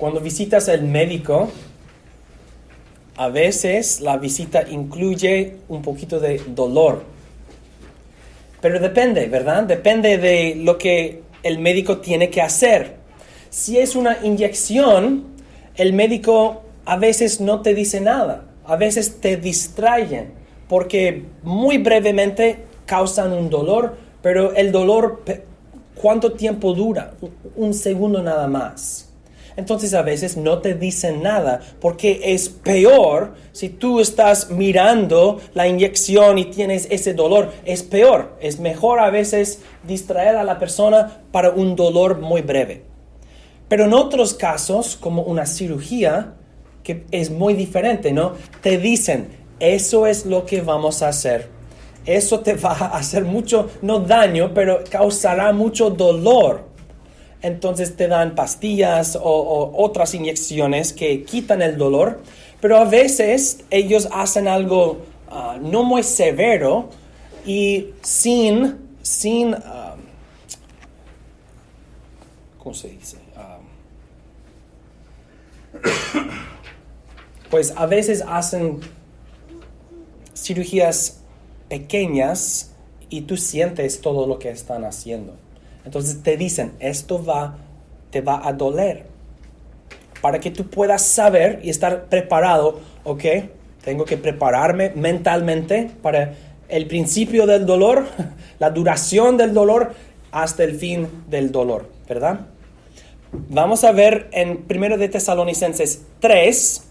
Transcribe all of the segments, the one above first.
Cuando visitas al médico, a veces la visita incluye un poquito de dolor. Pero depende, ¿verdad? Depende de lo que el médico tiene que hacer. Si es una inyección, el médico a veces no te dice nada. A veces te distraen porque muy brevemente causan un dolor, pero el dolor, ¿cuánto tiempo dura? Un segundo nada más. Entonces a veces no te dicen nada porque es peor si tú estás mirando la inyección y tienes ese dolor. Es peor, es mejor a veces distraer a la persona para un dolor muy breve. Pero en otros casos, como una cirugía, que es muy diferente, ¿no? Te dicen, eso es lo que vamos a hacer. Eso te va a hacer mucho, no daño, pero causará mucho dolor. Entonces te dan pastillas o otras inyecciones que quitan el dolor. Pero a veces ellos hacen algo no muy severo y sin ¿cómo se dice? Pues a veces hacen cirugías pequeñas y tú sientes todo lo que están haciendo. Entonces te dicen, esto te va a doler. Para que tú puedas saber y estar preparado, ok, tengo que prepararme mentalmente para el principio del dolor, la duración del dolor, hasta el fin del dolor, ¿verdad? Vamos a ver en 1 de Tesalonicenses 3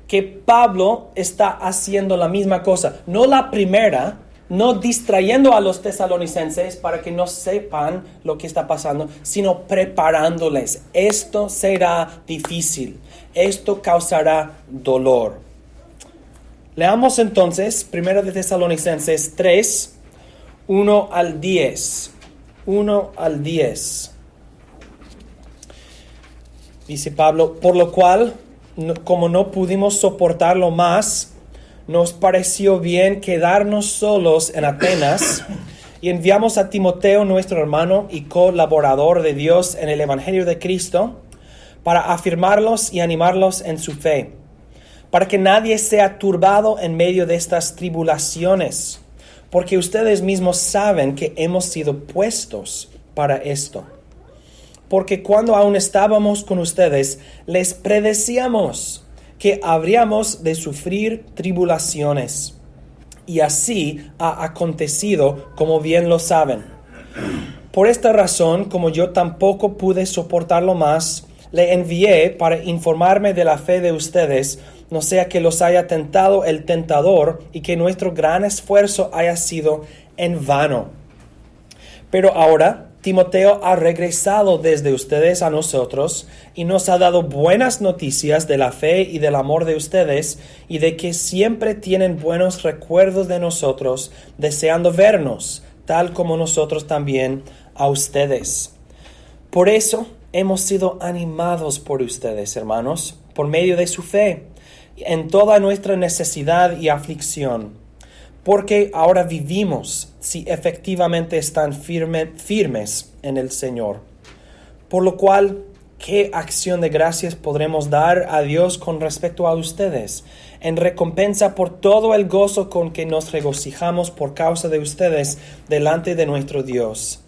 que Pablo está haciendo la misma cosa. No la primera, no distrayendo a los tesalonicenses para que no sepan lo que está pasando, sino preparándoles. Esto será difícil. Esto causará dolor. Leamos entonces 1 de Tesalonicenses 3, 1 al 10. 1 al 10. Dice Pablo, por lo cual, como no pudimos soportarlo más, nos pareció bien quedarnos solos en Atenas y enviamos a Timoteo, nuestro hermano y colaborador de Dios en el Evangelio de Cristo, para afirmarlos y animarlos en su fe, para que nadie sea turbado en medio de estas tribulaciones, porque ustedes mismos saben que hemos sido puestos para esto. Porque cuando aún estábamos con ustedes, les predecíamos que habríamos de sufrir tribulaciones. Y así ha acontecido, como bien lo saben. Por esta razón, como yo tampoco pude soportarlo más, le envié para informarme de la fe de ustedes, no sea que los haya tentado el tentador y que nuestro gran esfuerzo haya sido en vano. Pero ahora Timoteo ha regresado desde ustedes a nosotros y nos ha dado buenas noticias de la fe y del amor de ustedes y de que siempre tienen buenos recuerdos de nosotros, deseando vernos, tal como nosotros también a ustedes. Por eso hemos sido animados por ustedes, hermanos, por medio de su fe, en toda nuestra necesidad y aflicción. Porque ahora vivimos si efectivamente están firmes en el Señor. Por lo cual, ¿qué acción de gracias podremos dar a Dios con respecto a ustedes? En recompensa por todo el gozo con que nos regocijamos por causa de ustedes delante de nuestro Dios.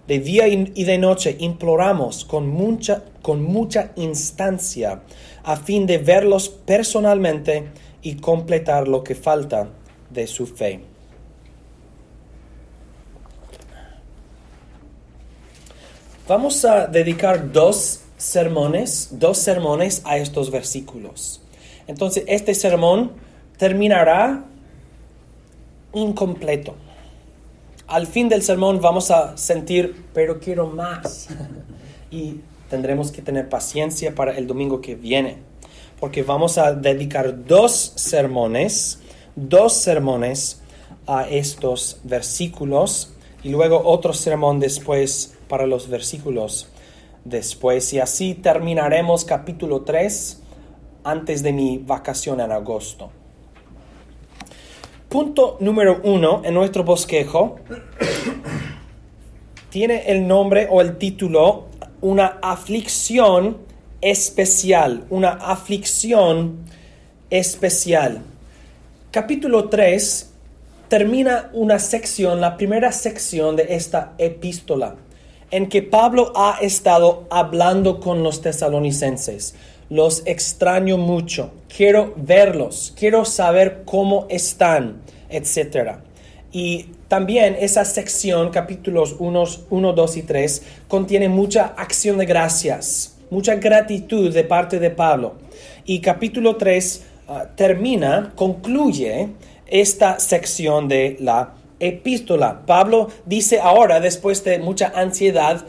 De día y de noche imploramos con mucha instancia a fin de verlos personalmente y completar lo que falta de su fe. Vamos a dedicar dos sermones a estos versículos. Entonces, este sermón terminará incompleto. Al fin del sermón vamos a sentir, pero quiero más. Y tendremos que tener paciencia para el domingo que viene, porque vamos a dedicar dos sermones a estos versículos y luego otro sermón después para los versículos después. Y así terminaremos capítulo 3 antes de mi vacación en agosto. Punto número 1 en nuestro bosquejo tiene el nombre o el título, una aflicción especial, una aflicción especial. Capítulo 3 termina una sección, la primera sección de esta epístola, en que Pablo ha estado hablando con los tesalonicenses. Los extraño mucho, quiero verlos, quiero saber cómo están, etc. Y también esa sección, capítulos 1, 2 y 3, contiene mucha acción de gracias, mucha gratitud de parte de Pablo. Y capítulo 3 concluye esta sección de la epístola. Pablo dice ahora, después de mucha ansiedad,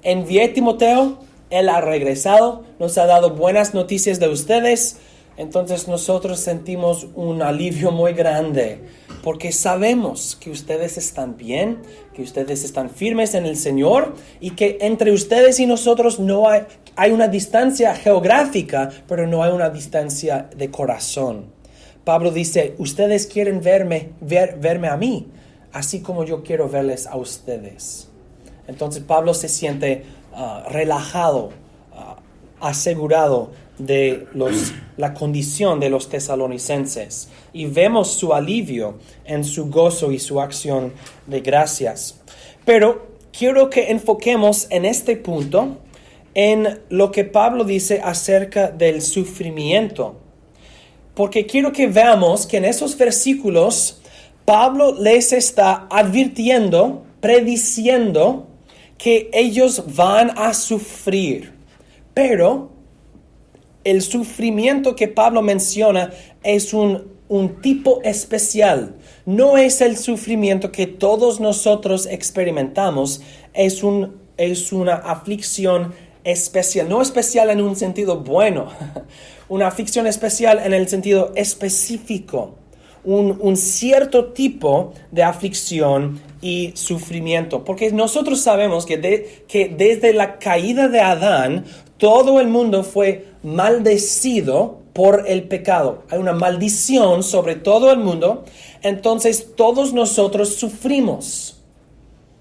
envié a Timoteo, él ha regresado, nos ha dado buenas noticias de ustedes. Entonces nosotros sentimos un alivio muy grande, porque sabemos que ustedes están bien, que ustedes están firmes en el Señor, y que entre ustedes y nosotros no hay una distancia geográfica, pero no hay una distancia de corazón. Pablo dice, ustedes quieren verme a mí, así como yo quiero verles a ustedes. Entonces Pablo se siente relajado, asegurado de la condición de los tesalonicenses, y vemos su alivio en su gozo y su acción de gracias. Pero quiero que enfoquemos en este punto en lo que Pablo dice acerca del sufrimiento, porque quiero que veamos que en esos versículos Pablo les está advirtiendo, prediciendo que ellos van a sufrir, pero el sufrimiento que Pablo menciona es un tipo especial. No es el sufrimiento que todos nosotros experimentamos, es una aflicción especial. No especial en un sentido bueno, una aflicción especial en el sentido específico. Un cierto tipo de aflicción y sufrimiento. Porque nosotros sabemos que desde la caída de Adán, todo el mundo fue maldecido por el pecado. Hay una maldición sobre todo el mundo. Entonces todos nosotros sufrimos.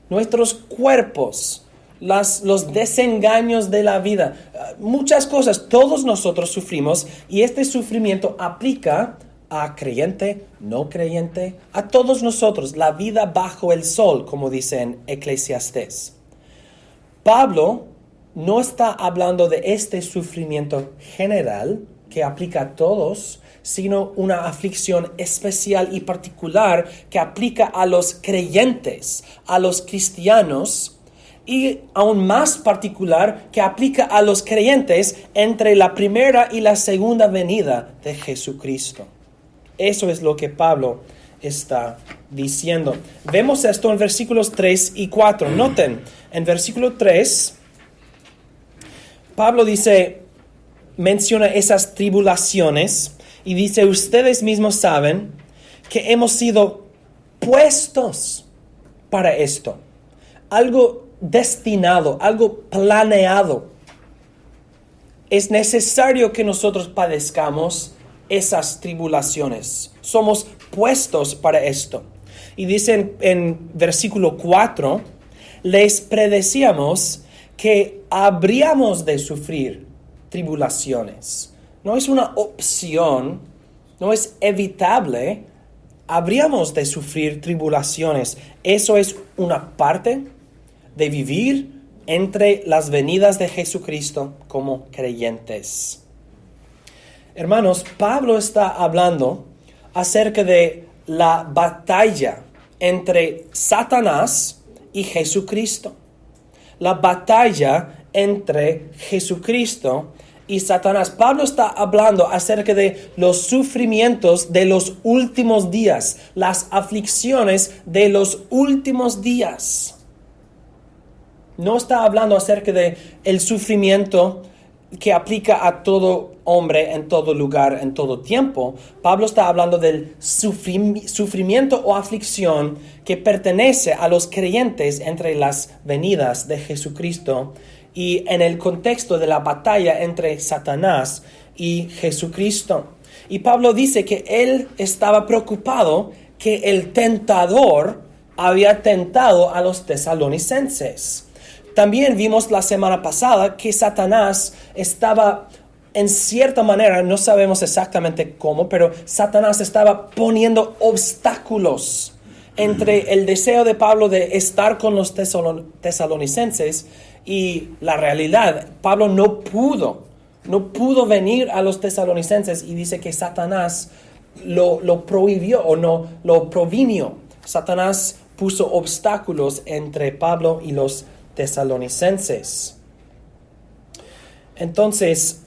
Nuestros cuerpos, los desengaños de la vida, muchas cosas, todos nosotros sufrimos, y este sufrimiento aplica a creyente, no creyente, a todos nosotros, la vida bajo el sol, como dice en Eclesiastés. Pablo no está hablando de este sufrimiento general que aplica a todos, sino una aflicción especial y particular que aplica a los creyentes, a los cristianos, y aún más particular que aplica a los creyentes entre la primera y la segunda venida de Jesucristo. Eso es lo que Pablo está diciendo. Vemos esto en versículos 3 y 4. Noten, en versículo 3, Pablo menciona esas tribulaciones y dice, ustedes mismos saben que hemos sido puestos para esto. Algo destinado, algo planeado. Es necesario que nosotros padezcamos esas tribulaciones. Somos puestos para esto. Y dice en versículo 4, les predecíamos que habríamos de sufrir tribulaciones. No es una opción, no es evitable. Habríamos de sufrir tribulaciones. Eso es una parte de vivir entre las venidas de Jesucristo como creyentes. Hermanos, Pablo está hablando acerca de la batalla entre Satanás y Jesucristo. La batalla entre Jesucristo y Satanás. Pablo está hablando acerca de los sufrimientos de los últimos días, las aflicciones de los últimos días. No está hablando acerca de el sufrimiento que aplica a todo hombre en todo lugar, en todo tiempo. Pablo está hablando del sufrimiento o aflicción que pertenece a los creyentes entre las venidas de Jesucristo y en el contexto de la batalla entre Satanás y Jesucristo. Y Pablo dice que él estaba preocupado que el tentador había tentado a los tesalonicenses. también vimos la semana pasada que Satanás estaba, en cierta manera, no sabemos exactamente cómo, pero Satanás estaba poniendo obstáculos entre el deseo de Pablo de estar con los tesalonicenses y la realidad. Pablo no pudo venir a los tesalonicenses, y dice que Satanás lo prohibió o no lo provinió. Satanás puso obstáculos entre Pablo y los tesalonicenses. Entonces,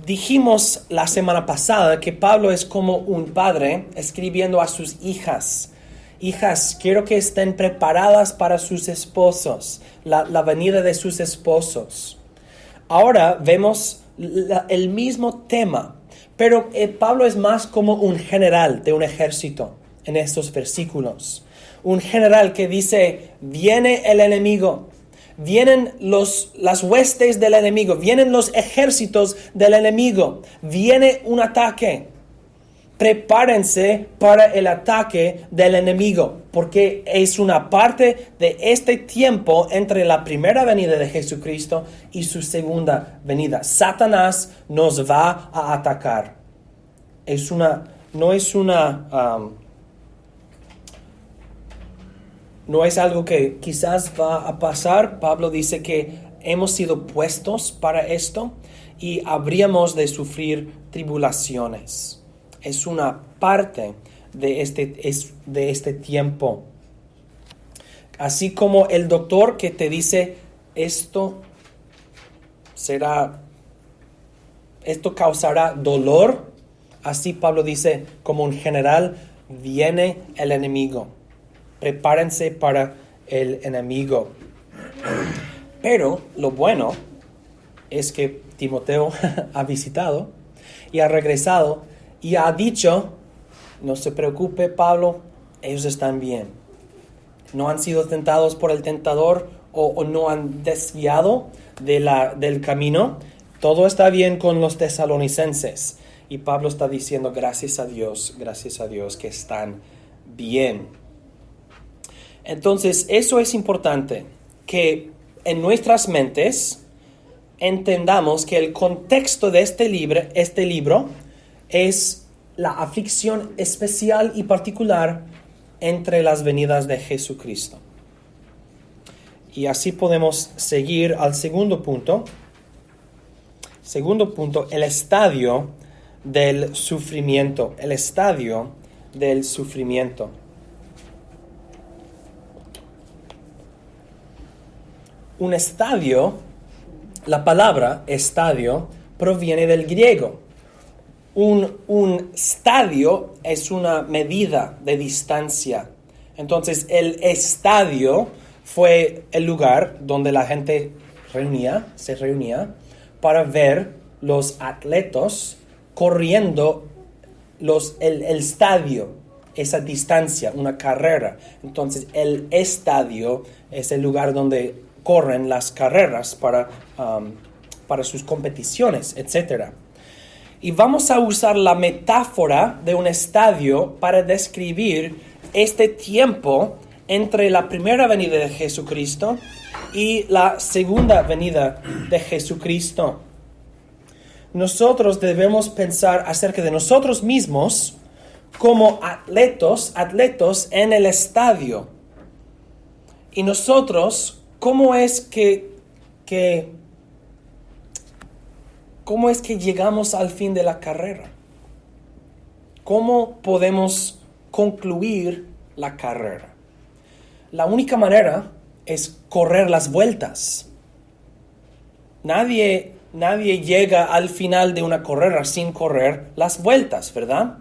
dijimos la semana pasada que Pablo es como un padre escribiendo a sus hijas. Hijas, quiero que estén preparadas para sus esposos, la venida de sus esposos. Ahora vemos el mismo tema, pero Pablo es más como un general de un ejército en estos versículos. Un general que dice, viene el enemigo, vienen las huestes del enemigo, vienen los ejércitos del enemigo, viene un ataque. Prepárense para el ataque del enemigo, porque es una parte de este tiempo entre la primera venida de Jesucristo y su segunda venida. Satanás nos va a atacar. No es algo que quizás va a pasar. Pablo dice que hemos sido puestos para esto y habríamos de sufrir tribulaciones. Es una parte de este tiempo. Así como el doctor que te dice esto causará dolor, así Pablo dice, como un general, viene el enemigo. Prepárense para el enemigo. Pero lo bueno es que Timoteo ha visitado y ha regresado y ha dicho, no se preocupe Pablo, ellos están bien. No han sido tentados por el tentador o no han desviado del camino. Todo está bien con los tesalonicenses. Y Pablo está diciendo, gracias a Dios que están bien. Entonces, eso es importante, que en nuestras mentes entendamos que el contexto de este libro es la aflicción especial y particular entre las venidas de Jesucristo. Y así podemos seguir al segundo punto. Segundo punto, el estadio del sufrimiento. El estadio del sufrimiento. Un estadio, la palabra estadio proviene del griego. Un stadio es una medida de distancia. Entonces, el estadio fue el lugar donde la gente se reunía para ver los atletas corriendo el estadio, esa distancia, una carrera. Entonces, el estadio es el lugar donde corren las carreras para sus competiciones, etc. Y vamos a usar la metáfora de un estadio para describir este tiempo entre la primera venida de Jesucristo y la segunda venida de Jesucristo. Nosotros debemos pensar acerca de nosotros mismos como atletas en el estadio. Y nosotros, ¿cómo es que llegamos al fin de la carrera? ¿Cómo podemos concluir la carrera? La única manera es correr las vueltas. Nadie llega al final de una carrera sin correr las vueltas, ¿verdad?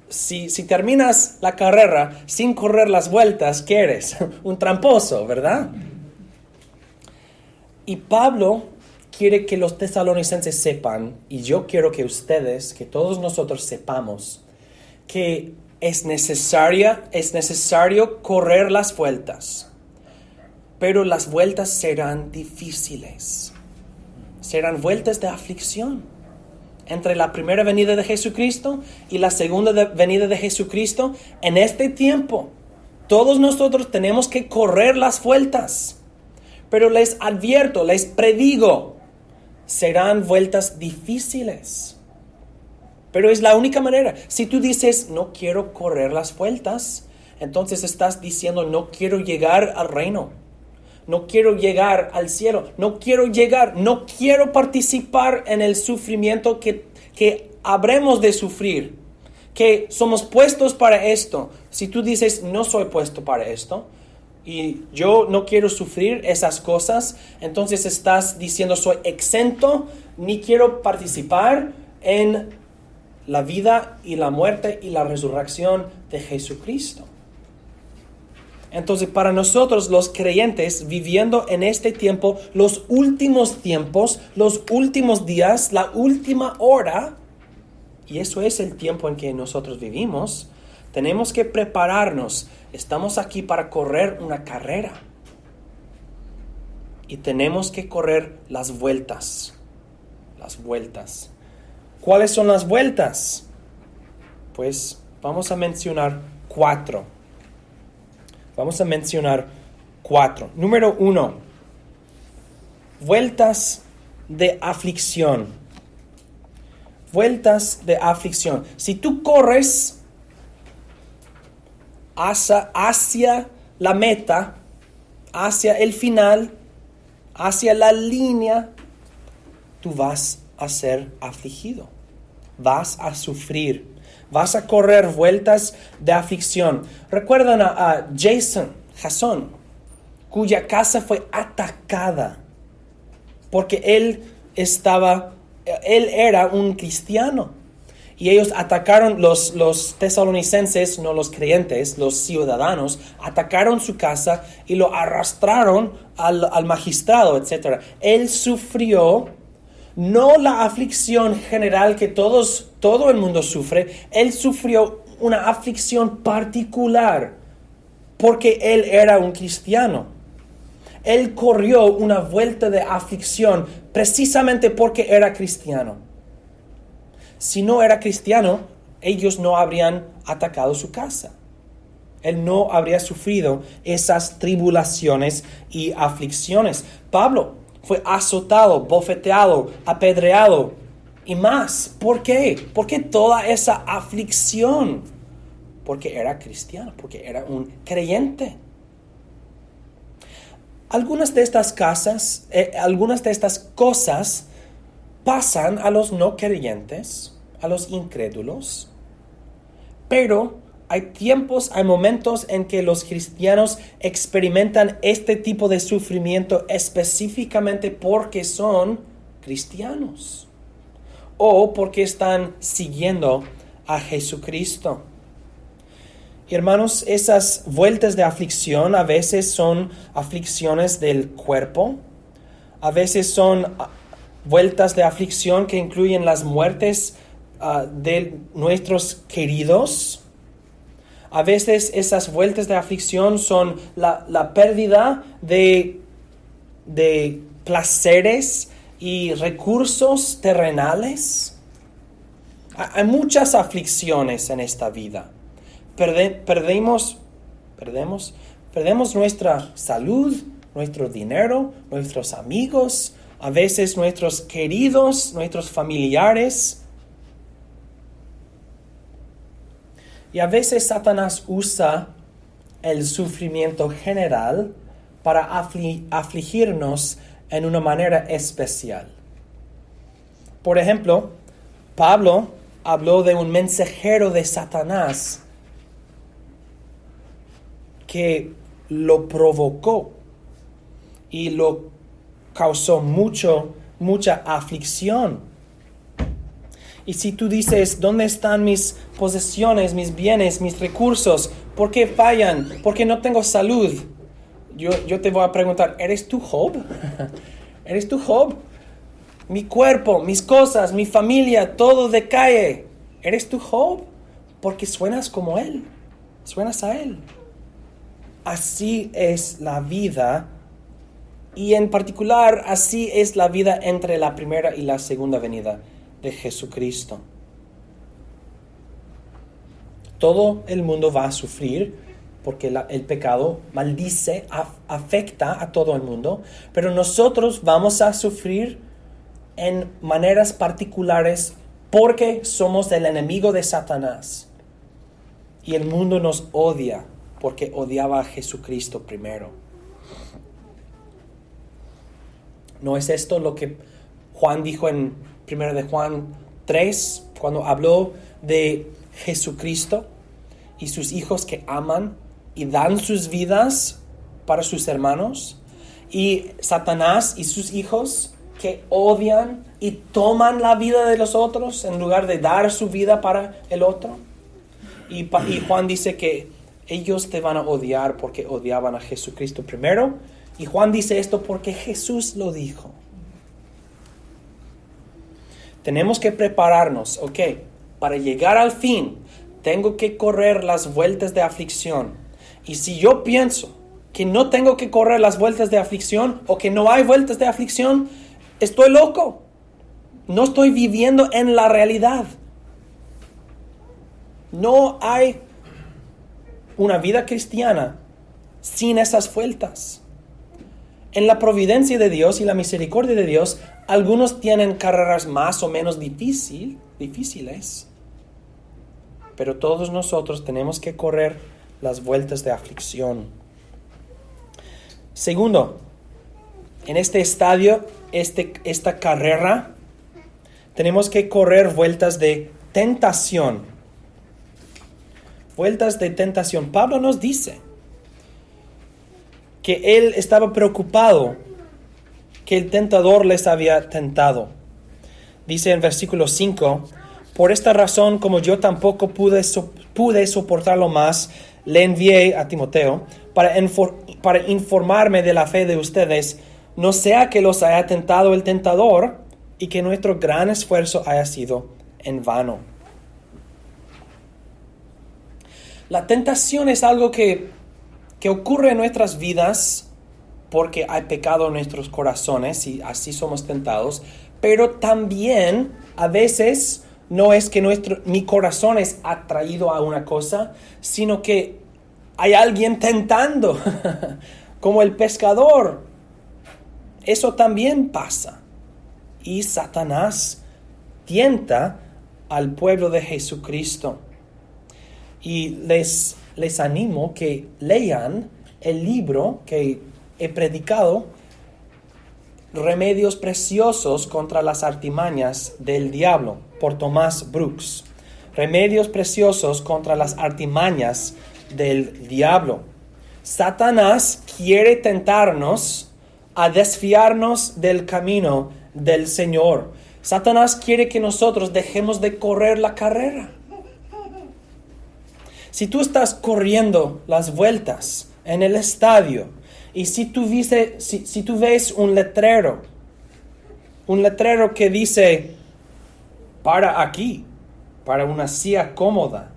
Si terminas la carrera sin correr las vueltas, ¿qué eres? Un tramposo, ¿verdad? Y Pablo quiere que los tesalonicenses sepan, y yo quiero que ustedes, que todos nosotros sepamos, que es necesario correr las vueltas, pero las vueltas serán difíciles. Serán vueltas de aflicción. Entre la primera venida de Jesucristo y la segunda venida de Jesucristo, en este tiempo, todos nosotros tenemos que correr las vueltas. Pero les advierto, les predigo, serán vueltas difíciles. Pero es la única manera. Si tú dices, no quiero correr las vueltas, entonces estás diciendo, no quiero llegar al reino. No quiero llegar al cielo. No quiero participar en el sufrimiento que habremos de sufrir. Que somos puestos para esto. Si tú dices, no soy puesto para esto, y yo no quiero sufrir esas cosas, entonces estás diciendo, soy exento, ni quiero participar en la vida y la muerte y la resurrección de Jesucristo. Entonces, para nosotros los creyentes, viviendo en este tiempo, los últimos tiempos, los últimos días, la última hora, y eso es el tiempo en que nosotros vivimos, tenemos que prepararnos. Estamos aquí para correr una carrera. Y tenemos que correr las vueltas. Las vueltas. ¿Cuáles son las vueltas? Pues vamos a mencionar 4. Número 1. Vueltas de aflicción. Vueltas de aflicción. Si tú corres hacia la meta, hacia el final, hacia la línea, tú vas a ser afligido. Vas a sufrir. Vas a correr vueltas de aflicción. Recuerdan a Jasón, cuya casa fue atacada porque él era un cristiano. Y ellos atacaron, los tesalonicenses, no los creyentes, los ciudadanos, atacaron su casa y lo arrastraron al magistrado, etc. Él sufrió no la aflicción general que todo el mundo sufre. Él sufrió una aflicción particular porque él era un cristiano. Él corrió una vuelta de aflicción precisamente porque era cristiano. Si no era cristiano, ellos no habrían atacado su casa. Él no habría sufrido esas tribulaciones y aflicciones. Pablo fue azotado, bofeteado, apedreado y más. ¿Por qué? ¿Por qué toda esa aflicción? Porque era cristiano, porque era un creyente. Algunas de estas cosas pasan a los no creyentes, a los incrédulos, pero hay momentos en que los cristianos experimentan este tipo de sufrimiento específicamente porque son cristianos o porque están siguiendo a Jesucristo. Y hermanos, esas vueltas de aflicción a veces son aflicciones del cuerpo, a veces son vueltas de aflicción que incluyen las muertes de nuestros queridos. A veces esas vueltas de aflicción son la pérdida de placeres y recursos terrenales. Hay muchas aflicciones en esta vida. Perdemos nuestra salud, nuestro dinero, nuestros amigos, a veces nuestros queridos, nuestros familiares. Y a veces Satanás usa el sufrimiento general para afligirnos en una manera especial. Por ejemplo, Pablo habló de un mensajero de Satanás que lo provocó y lo causó mucha aflicción. Y si tú dices, ¿dónde están mis posesiones, mis bienes, mis recursos? ¿Por qué fallan? ¿Por qué no tengo salud? Yo te voy a preguntar, ¿eres tú Job? ¿Eres tú Job? Mi cuerpo, mis cosas, mi familia, todo decae. ¿Eres tú Job? Porque suenas como él. Suenas a él. Así es la vida. Y en particular, así es la vida entre la primera y la segunda venida de Jesucristo. Todo el mundo va a sufrir porque el pecado maldice, afecta a todo el mundo, pero nosotros vamos a sufrir en maneras particulares porque somos el enemigo de Satanás. Y el mundo nos odia porque odiaba a Jesucristo primero. ¿No es esto lo que Juan dijo en 1 de Juan 3, cuando habló de Jesucristo y sus hijos que aman y dan sus vidas para sus hermanos? Y Satanás y sus hijos que odian y toman la vida de los otros en lugar de dar su vida para el otro. Y Juan dice que ellos te van a odiar porque odiaban a Jesucristo primero. Y Juan dice esto porque Jesús lo dijo. Tenemos que prepararnos, para llegar al fin, tengo que correr las vueltas de aflicción. Y si yo pienso que no tengo que correr las vueltas de aflicción o que no hay vueltas de aflicción, estoy loco. No estoy viviendo en la realidad. No hay una vida cristiana sin esas vueltas. En la providencia de Dios y la misericordia de Dios, algunos tienen carreras más o menos difíciles. Pero todos nosotros tenemos que correr las vueltas de aflicción. Segundo, en este estadio, esta carrera, tenemos que correr vueltas de tentación. Vueltas de tentación. Pablo nos dice que él estaba preocupado que el tentador les había tentado. Dice en versículo 5, por esta razón, como yo tampoco pude soportarlo más, le envié a Timoteo para informarme de la fe de ustedes, no sea que los haya tentado el tentador y que nuestro gran esfuerzo haya sido en vano. La tentación es algo que ocurre en nuestras vidas porque hay pecado en nuestros corazones y así somos tentados, pero también a veces no es que mi corazón es atraído a una cosa, sino que hay alguien tentando, como el pescador. Eso también pasa. Y Satanás tienta al pueblo de Jesucristo. Y les animo que lean el libro que he predicado, Remedios Preciosos contra las Artimañas del Diablo, por Thomas Brooks. Remedios Preciosos contra las Artimañas del Diablo. Satanás quiere tentarnos a desviarnos del camino del Señor. Satanás quiere que nosotros dejemos de correr la carrera. Si tú estás corriendo las vueltas en el estadio y si tú ves un letrero que dice para aquí, para una silla cómoda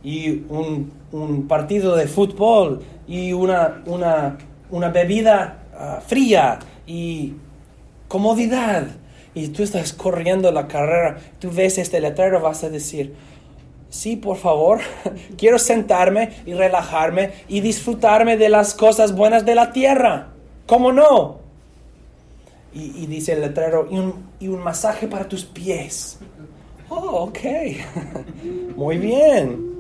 y un partido de fútbol y una bebida fría y comodidad, y tú estás corriendo la carrera, tú ves este letrero, vas a decir: sí, por favor, quiero sentarme y relajarme y disfrutarme de las cosas buenas de la tierra. ¿Cómo no? Y dice el letrero, y un masaje para tus pies. Oh, ok. Muy bien.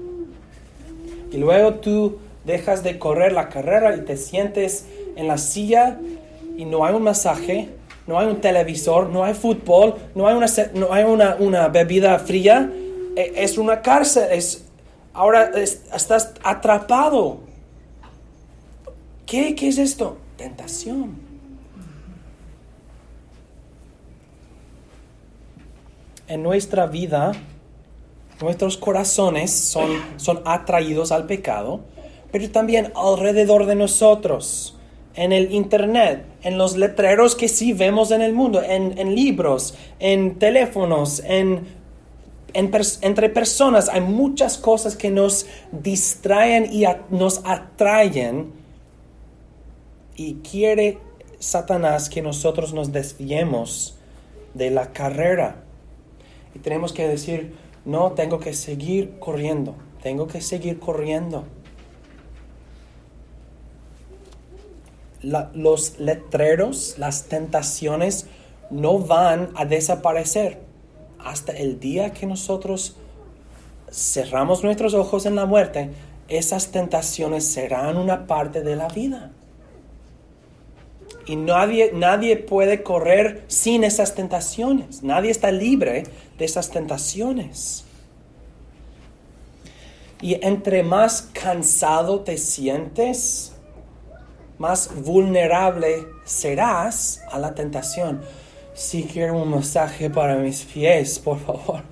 Y luego tú dejas de correr la carrera y te sientes en la silla y no hay un masaje, no hay un televisor, no hay fútbol, no hay una bebida fría. Es una cárcel, ahora estás atrapado. ¿Qué es esto? Tentación. En nuestra vida, nuestros corazones son atraídos al pecado, pero también alrededor de nosotros, en el internet, en los letreros que sí vemos en el mundo, en libros, en teléfonos, entre personas. Hay muchas cosas que nos distraen y nos atraen, y quiere Satanás que nosotros nos desviemos de la carrera. Y tenemos que decir: no, tengo que seguir corriendo. los letreros, las tentaciones no van a desaparecer hasta el día que nosotros cerramos nuestros ojos en la muerte. Esas tentaciones serán una parte de la vida. Y nadie puede correr sin esas tentaciones. Nadie está libre de esas tentaciones. Y entre más cansado te sientes, más vulnerable serás a la tentación. Sí, quiero un masaje para mis pies, por favor.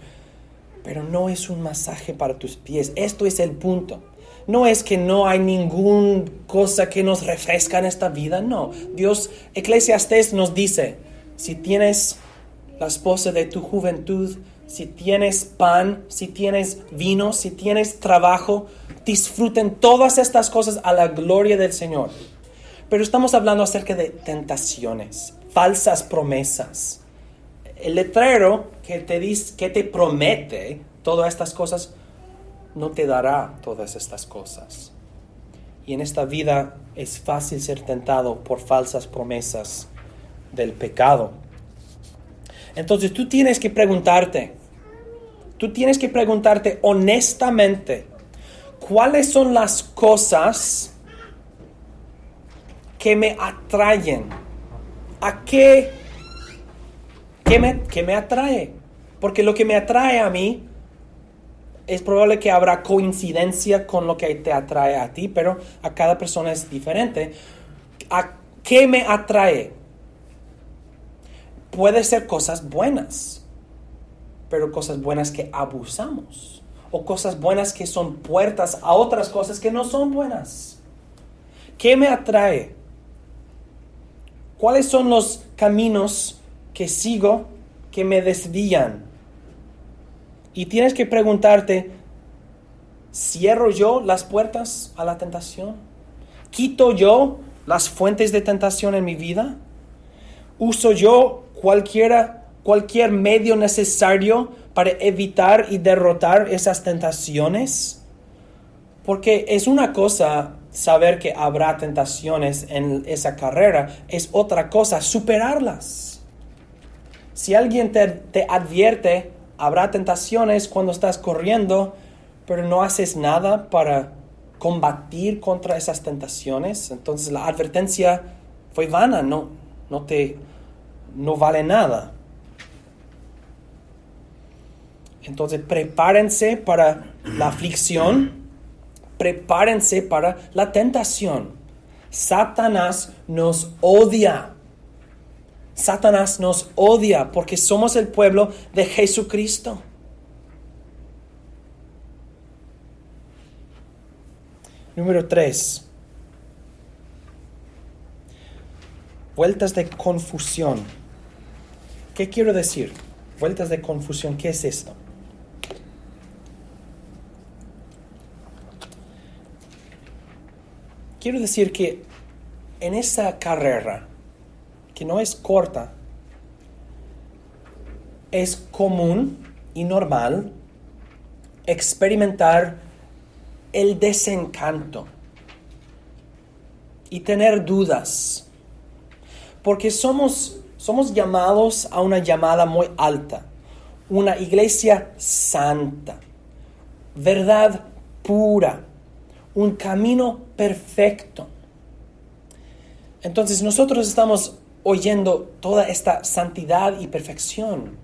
Pero no es un masaje para tus pies. Esto es el punto. No es que no hay ninguna cosa que nos refresca en esta vida, no. Dios, Eclesiastés nos dice, si tienes la esposa de tu juventud, si tienes pan, si tienes vino, si tienes trabajo, disfruten todas estas cosas a la gloria del Señor. Pero estamos hablando acerca de tentaciones, falsas promesas. El letrero que te dice, que te promete todas estas cosas, no te dará todas estas cosas. Y en esta vida es fácil ser tentado por falsas promesas del pecado. Entonces tú tienes que preguntarte honestamente, ¿cuáles son las cosas que me atraen? ¿A qué me atrae? Porque lo que me atrae a mí, es probable que habrá coincidencia con lo que te atrae a ti, pero a cada persona es diferente. ¿A qué me atrae? Puede ser cosas buenas, pero cosas buenas que abusamos, o cosas buenas que son puertas a otras cosas que no son buenas. ¿Qué me atrae? ¿Cuáles son los caminos que sigo que me desvían? Y tienes que preguntarte, ¿cierro yo las puertas a la tentación? ¿Quito yo las fuentes de tentación en mi vida? ¿Uso yo cualquier medio necesario para evitar y derrotar esas tentaciones? Porque es una cosa saber que habrá tentaciones en esa carrera, es otra cosa superarlas. Si alguien te advierte, habrá tentaciones cuando estás corriendo, pero no haces nada para combatir contra esas tentaciones, entonces la advertencia fue vana, no vale nada. Entonces prepárense para la aflicción, prepárense para la tentación. Satanás nos odia. Satanás nos odia porque somos el pueblo de Jesucristo. Número 3. Vueltas de confusión. ¿Qué quiero decir? Vueltas de confusión, ¿qué es esto? Quiero decir que en esa carrera, que no es corta, es común y normal experimentar el desencanto y tener dudas, porque somos llamados a una llamada muy alta, una iglesia santa, verdad pura, un camino perfecto. Entonces nosotros estamos oyendo toda esta santidad y perfección.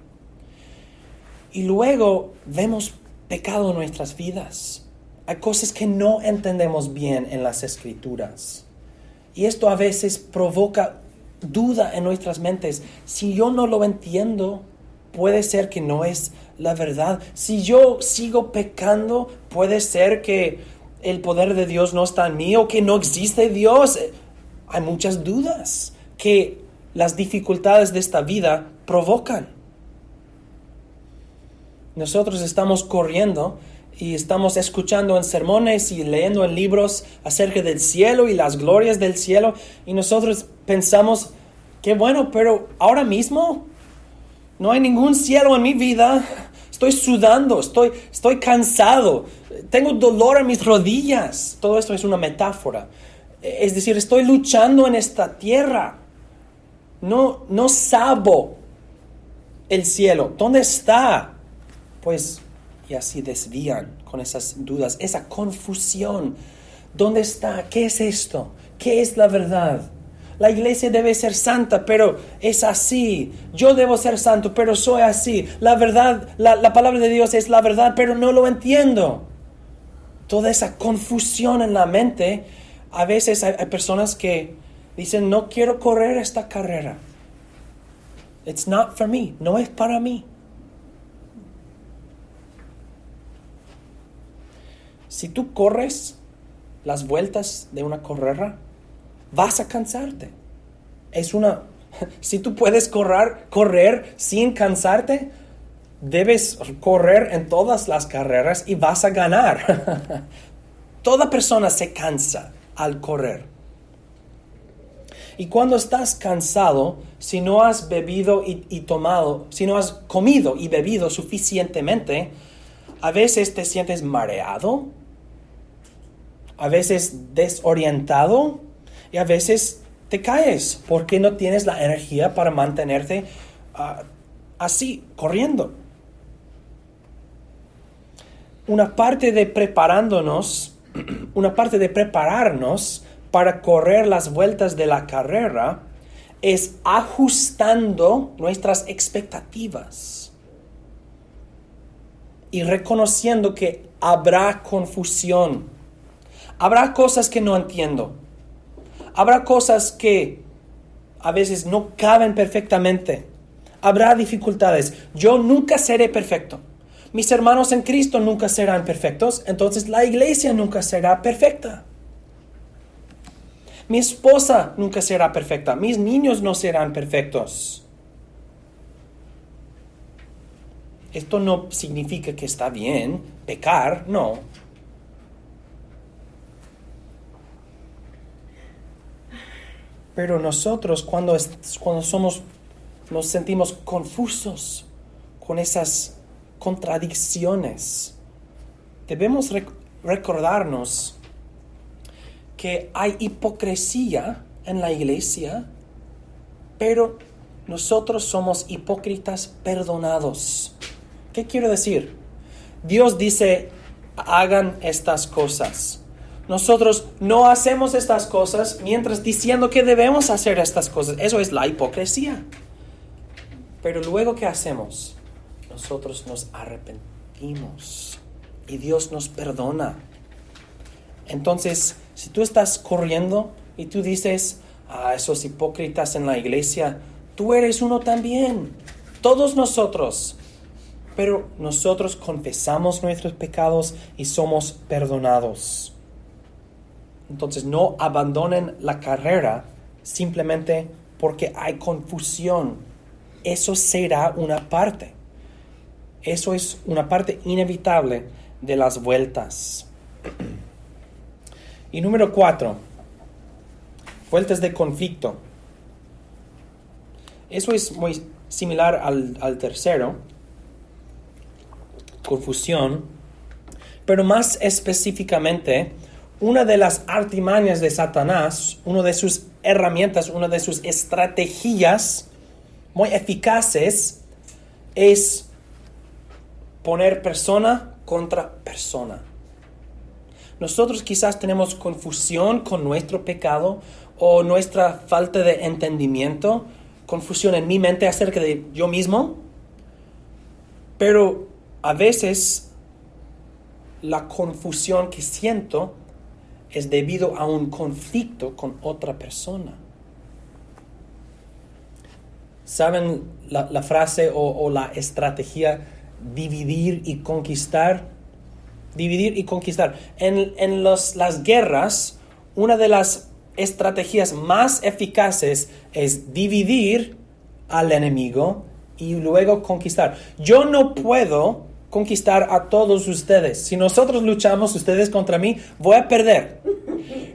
Y luego vemos pecado en nuestras vidas. Hay cosas que no entendemos bien en las Escrituras. Y esto a veces provoca duda en nuestras mentes. Si yo no lo entiendo, puede ser que no es la verdad. Si yo sigo pecando, puede ser que el poder de Dios no está en mí o que no existe Dios. Hay muchas dudas que las dificultades de esta vida provocan. Nosotros estamos corriendo y estamos escuchando en sermones y leyendo en libros acerca del cielo y las glorias del cielo, y nosotros pensamos, qué bueno, pero ahora mismo no hay ningún cielo en mi vida. Estoy sudando, estoy cansado, tengo dolor en mis rodillas. Todo esto es una metáfora. Es decir, estoy luchando en esta tierra. No sabo el cielo. ¿Dónde está? Pues, y así desvían con esas dudas, esa confusión. ¿Dónde está? ¿Qué es esto? ¿Qué es la verdad? La iglesia debe ser santa, pero es así. Yo debo ser santo, pero soy así. La verdad, la palabra de Dios es la verdad, pero no lo entiendo. Toda esa confusión en la mente. A veces hay personas que dicen, no quiero correr esta carrera. It's not for me. No es para mí. Si tú corres las vueltas de una carrera, vas a cansarte. Si tú puedes correr sin cansarte, debes correr en todas las carreras y vas a ganar. Toda persona se cansa al correr. Y cuando estás cansado, si no has bebido y tomado, si no has comido y bebido suficientemente, a veces te sientes mareado, a veces desorientado y a veces te caes porque no tienes la energía para mantenerte así, corriendo. Una parte de prepararnos para correr las vueltas de la carrera es ajustando nuestras expectativas y reconociendo que habrá confusión. Habrá cosas que no entiendo. Habrá cosas que a veces no caben perfectamente. Habrá dificultades. Yo nunca seré perfecto. Mis hermanos en Cristo nunca serán perfectos. Entonces la iglesia nunca será perfecta. Mi esposa nunca será perfecta. Mis niños no serán perfectos. Esto no significa que está bien pecar, no. Pero nosotros cuando nos sentimos confusos con esas contradicciones, debemos recordarnos que hay hipocresía en la iglesia, pero nosotros somos hipócritas perdonados. ¿Qué quiero decir? Dios dice, hagan estas cosas. Nosotros no hacemos estas cosas mientras diciendo que debemos hacer estas cosas. Eso es la hipocresía. Pero luego, ¿qué hacemos? Nosotros nos arrepentimos y Dios nos perdona. Entonces, si tú estás corriendo y tú dices, esos hipócritas en la iglesia, tú eres uno también. Todos nosotros. Pero nosotros confesamos nuestros pecados y somos perdonados. Entonces, no abandonen la carrera simplemente porque hay confusión. Eso será una parte. Eso es una parte inevitable de las vueltas. Y número 4, vueltas de conflicto. Eso es muy similar al tercero, confusión, pero más específicamente, una de las artimañas de Satanás, una de sus herramientas, una de sus estrategias muy eficaces es poner persona contra persona. Nosotros quizás tenemos confusión con nuestro pecado o nuestra falta de entendimiento, confusión en mi mente acerca de yo mismo, pero a veces la confusión que siento es debido a un conflicto con otra persona. ¿Saben la frase o la estrategia dividir y conquistar? Dividir y conquistar. En las guerras, una de las estrategias más eficaces es dividir al enemigo y luego conquistar. Yo no puedo conquistar a todos ustedes. Si nosotros luchamos ustedes contra mí, voy a perder.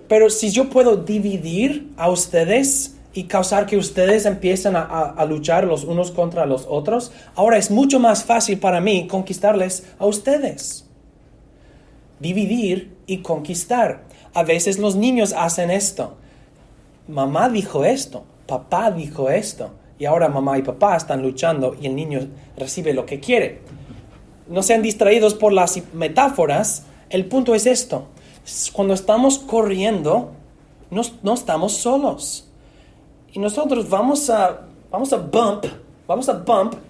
Pero si yo puedo dividir a ustedes y causar que ustedes empiecen a luchar los unos contra los otros, ahora es mucho más fácil para mí conquistarles a ustedes. Dividir y conquistar. A veces los niños hacen esto. Mamá dijo esto, papá dijo esto, y ahora mamá y papá están luchando y el niño recibe lo que quiere. No sean distraídos por las metáforas. El punto es esto. Cuando estamos corriendo, no estamos solos. Y nosotros vamos a bump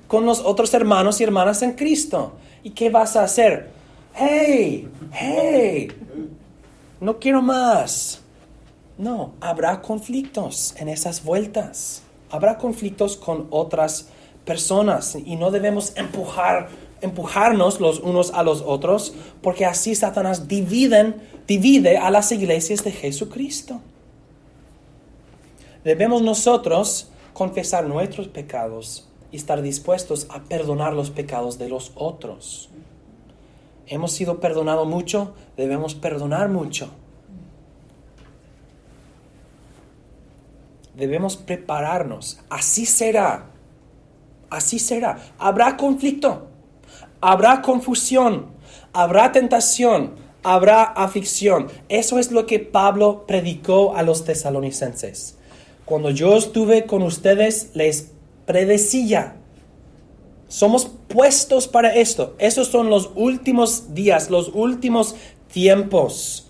con los otros hermanos y hermanas en Cristo. ¿Y qué vas a hacer? ¡Hey! No quiero más. No, habrá conflictos en esas vueltas. Habrá conflictos con otras personas y no debemos empujarnos los unos a los otros, porque así Satanás divide a las iglesias de Jesucristo. Debemos nosotros confesar nuestros pecados y estar dispuestos a perdonar los pecados de los otros. Hemos sido perdonados mucho, debemos perdonar mucho. Debemos prepararnos. Así será. Habrá conflicto, habrá confusión, habrá tentación, habrá aflicción. Eso es lo que Pablo predicó a los tesalonicenses. Cuando yo estuve con ustedes, les predecía. Somos puestos para esto. Esos son los últimos días, los últimos tiempos.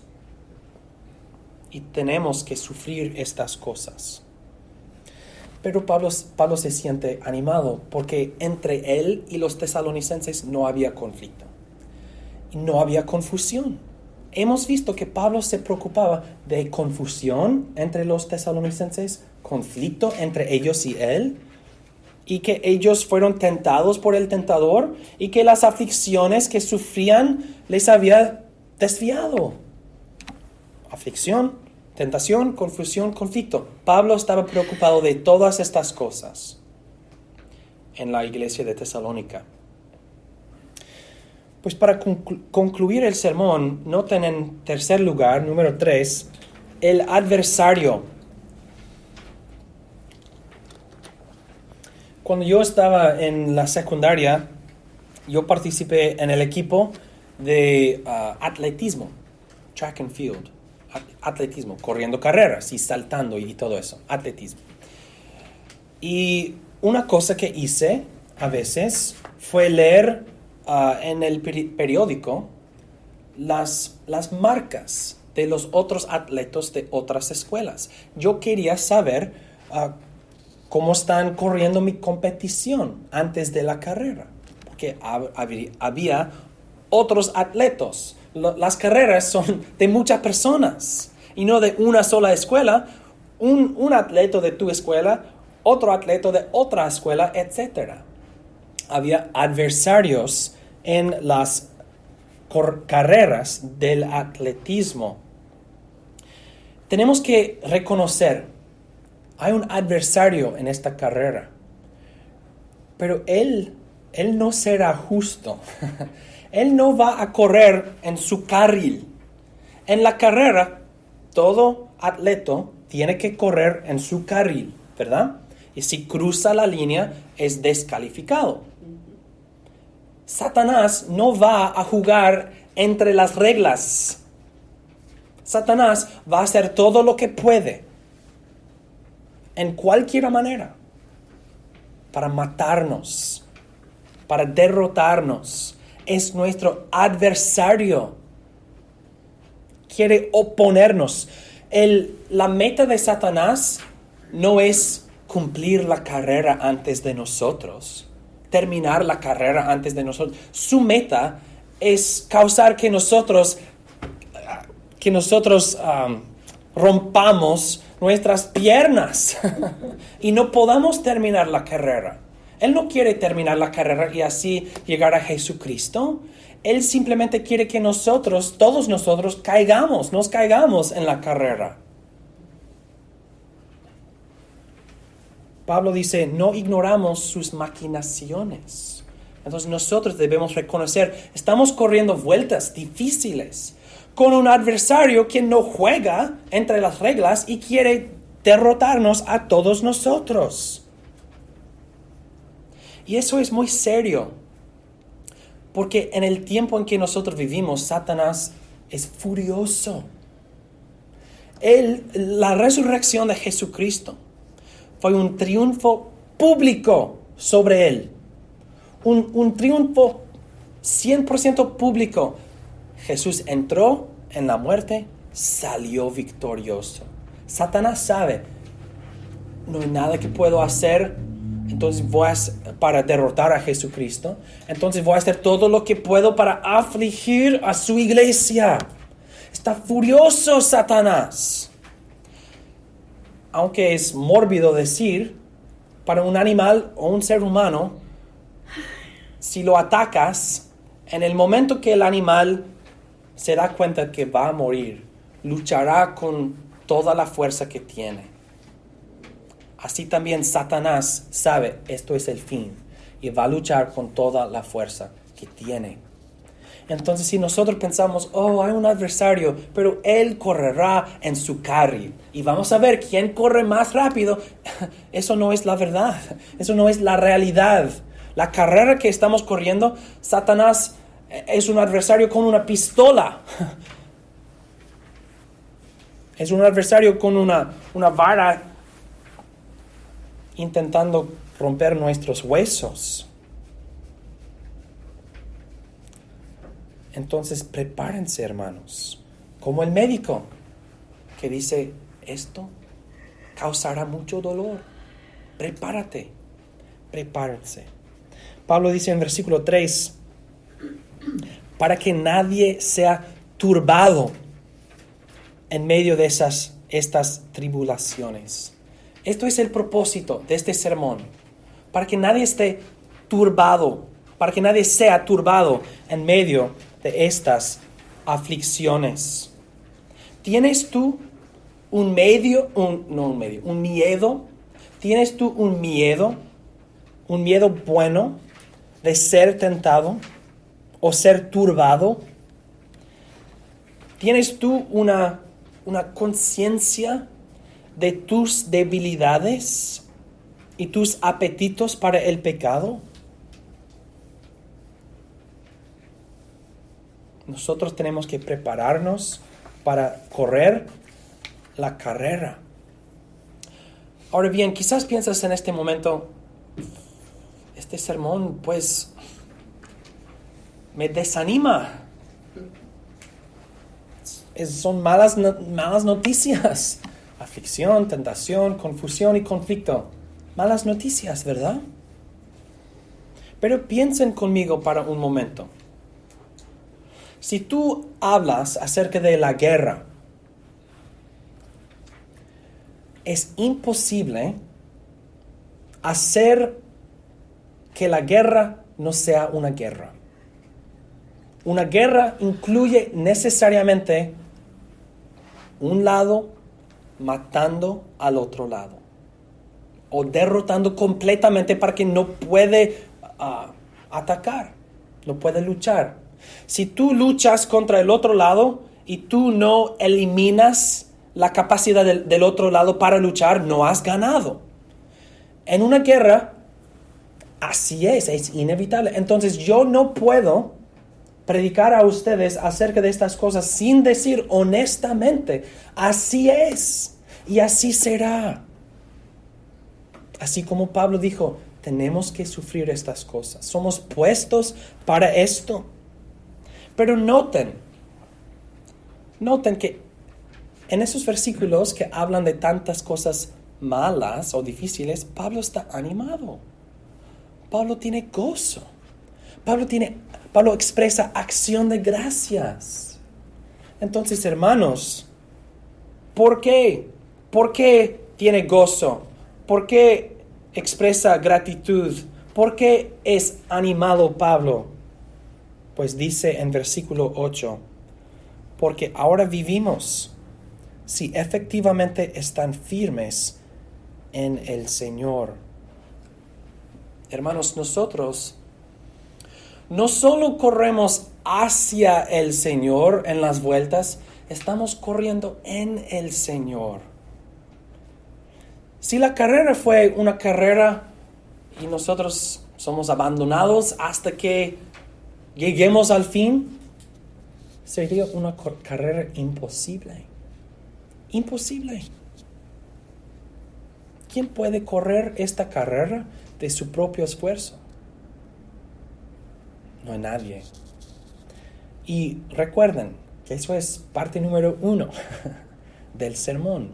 Y tenemos que sufrir estas cosas. Pero Pablo se siente animado porque entre él y los tesalonicenses no había conflicto. Y no había confusión. Hemos visto que Pablo se preocupaba de confusión entre los tesalonicenses, conflicto entre ellos y él, y que ellos fueron tentados por el tentador y que las aflicciones que sufrían les había desviado. Aflicción, tentación, confusión, conflicto. Pablo estaba preocupado de todas estas cosas en la iglesia de Tesalónica. Pues para concluir el sermón, noten en tercer lugar, número 3, el adversario. Cuando yo estaba en la secundaria, yo participé en el equipo de atletismo, track and field. Atletismo, corriendo carreras y saltando y todo eso, atletismo. Y una cosa que hice a veces fue leer en el periódico las marcas de los otros atletas de otras escuelas. Yo quería saber cómo están corriendo mi competición antes de la carrera, porque había otros atletas. Las carreras son de muchas personas y no de una sola escuela. Un atleta de tu escuela, otro atleta de otra escuela, etc. Había adversarios en las carreras del atletismo. Tenemos que reconocer, hay un adversario en esta carrera, pero él no será justo. Él no va a correr en su carril. En la carrera, todo atleta tiene que correr en su carril, ¿verdad? Y si cruza la línea, es descalificado. Satanás no va a jugar entre las reglas. Satanás va a hacer todo lo que puede, en cualquier manera, para matarnos, para derrotarnos. Es nuestro adversario. Quiere oponernos. La meta de Satanás no es cumplir la carrera antes de nosotros, terminar la carrera antes de nosotros. Su meta es causar que nosotros rompamos nuestras piernas y no podamos terminar la carrera. Él no quiere terminar la carrera y así llegar a Jesucristo. Él simplemente quiere que todos nosotros nos caigamos en la carrera. Pablo dice, no ignoramos sus maquinaciones. Entonces nosotros debemos reconocer, estamos corriendo vueltas difíciles con un adversario que no juega entre las reglas y quiere derrotarnos a todos nosotros. Y eso es muy serio, porque en el tiempo en que nosotros vivimos, Satanás es furioso. La resurrección de Jesucristo fue un triunfo público sobre él. Un triunfo 100% público. Jesús entró en la muerte, salió victorioso. Satanás sabe, no hay nada que puedo hacer, entonces para derrotar a Jesucristo. Entonces voy a hacer todo lo que puedo para afligir a su iglesia. Está furioso Satanás. Aunque es mórbido decir, para un animal o un ser humano, si lo atacas, en el momento que el animal se da cuenta que va a morir, luchará con toda la fuerza que tiene. Así también Satanás sabe, esto es el fin, y va a luchar con toda la fuerza que tiene. Entonces, si nosotros pensamos, hay un adversario, pero él correrá en su carril, y vamos a ver quién corre más rápido, eso no es la verdad, eso no es la realidad. La carrera que estamos corriendo, Satanás es un adversario con una pistola. Es un adversario con una vara intentando romper nuestros huesos. Entonces prepárense, hermanos, como el médico que dice, esto causará mucho dolor. Prepárate, prepárense. Pablo dice en versículo 3, para que nadie sea turbado en medio de estas tribulaciones. Esto es el propósito de este sermón, para que nadie esté turbado, para que nadie sea turbado en medio de estas aflicciones. ¿Tienes tú un miedo? ¿Tienes tú un miedo bueno de ser tentado o ser turbado? ¿Tienes tú una conciencia de tus debilidades y tus apetitos para el pecado? Nosotros tenemos que prepararnos para correr la carrera. Ahora bien, quizás piensas en este momento, este sermón pues me desanima. Son malas noticias. Aflicción, tentación, confusión y conflicto. Malas noticias, ¿verdad? Pero piensen conmigo para un momento. Si tú hablas acerca de la guerra, es imposible hacer que la guerra no sea una guerra. Una guerra incluye necesariamente un lado matando al otro lado o derrotando completamente para que no puede atacar, no puede luchar. Si tú luchas contra el otro lado y tú no eliminas la capacidad del otro lado para luchar, no has ganado. En una guerra, así es inevitable. Entonces yo no puedo predicar a ustedes acerca de estas cosas sin decir honestamente, así es y así será. Así como Pablo dijo, tenemos que sufrir estas cosas. Somos puestos para esto. Pero noten que en esos versículos que hablan de tantas cosas malas o difíciles, Pablo está animado. Pablo tiene gozo. Pablo expresa acción de gracias. Entonces, hermanos, ¿por qué? ¿Por qué tiene gozo? ¿Por qué expresa gratitud? ¿Por qué es animado Pablo? Pues dice en versículo 8, porque ahora vivimos si efectivamente están firmes en el Señor. Hermanos, nosotros no solo corremos hacia el Señor en las vueltas, estamos corriendo en el Señor. Si la carrera fue una carrera y nosotros somos abandonados hasta que lleguemos al fin, sería una carrera imposible. Imposible. ¿Quién puede correr esta carrera de su propio esfuerzo? No hay nadie. Y recuerden que eso es parte número 1 del sermón.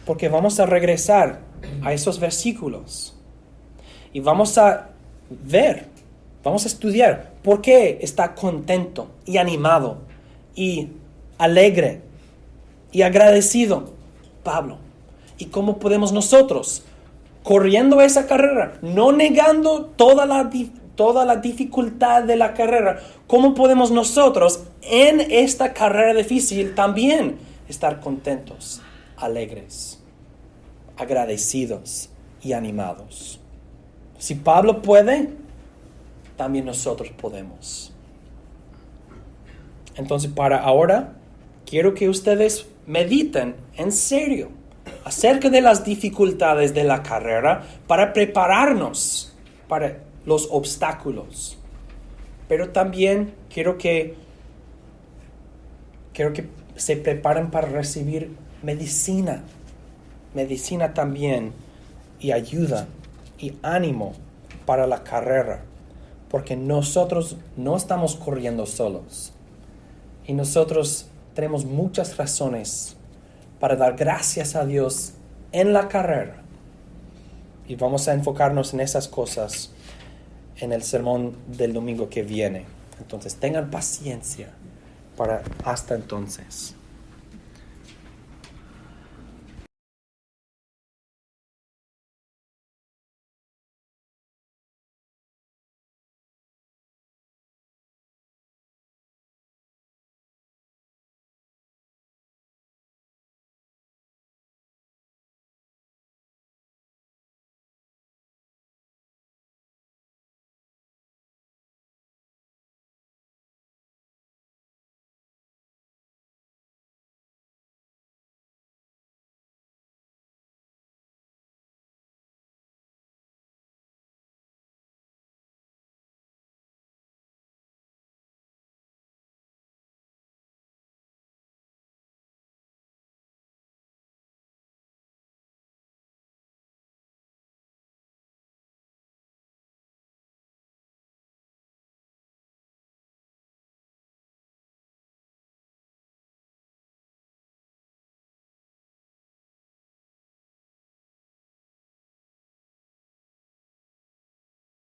Porque vamos a regresar a esos versículos. Y vamos a ver, vamos a estudiar por qué está contento y animado y alegre y agradecido Pablo. Y cómo podemos nosotros, corriendo esa carrera, no negando toda la dificultad de la carrera, cómo podemos nosotros en esta carrera difícil también estar contentos, alegres, agradecidos y animados. Si Pablo puede, también nosotros podemos. Entonces, para ahora, quiero que ustedes mediten en serio acerca de las dificultades de la carrera para prepararnos para los obstáculos. Pero también quiero que se preparen para recibir medicina también, y ayuda y ánimo para la carrera, porque nosotros no estamos corriendo solos y nosotros tenemos muchas razones para dar gracias a Dios en la carrera, y vamos a enfocarnos en esas cosas en el sermón del domingo que viene. Entonces tengan paciencia para hasta entonces.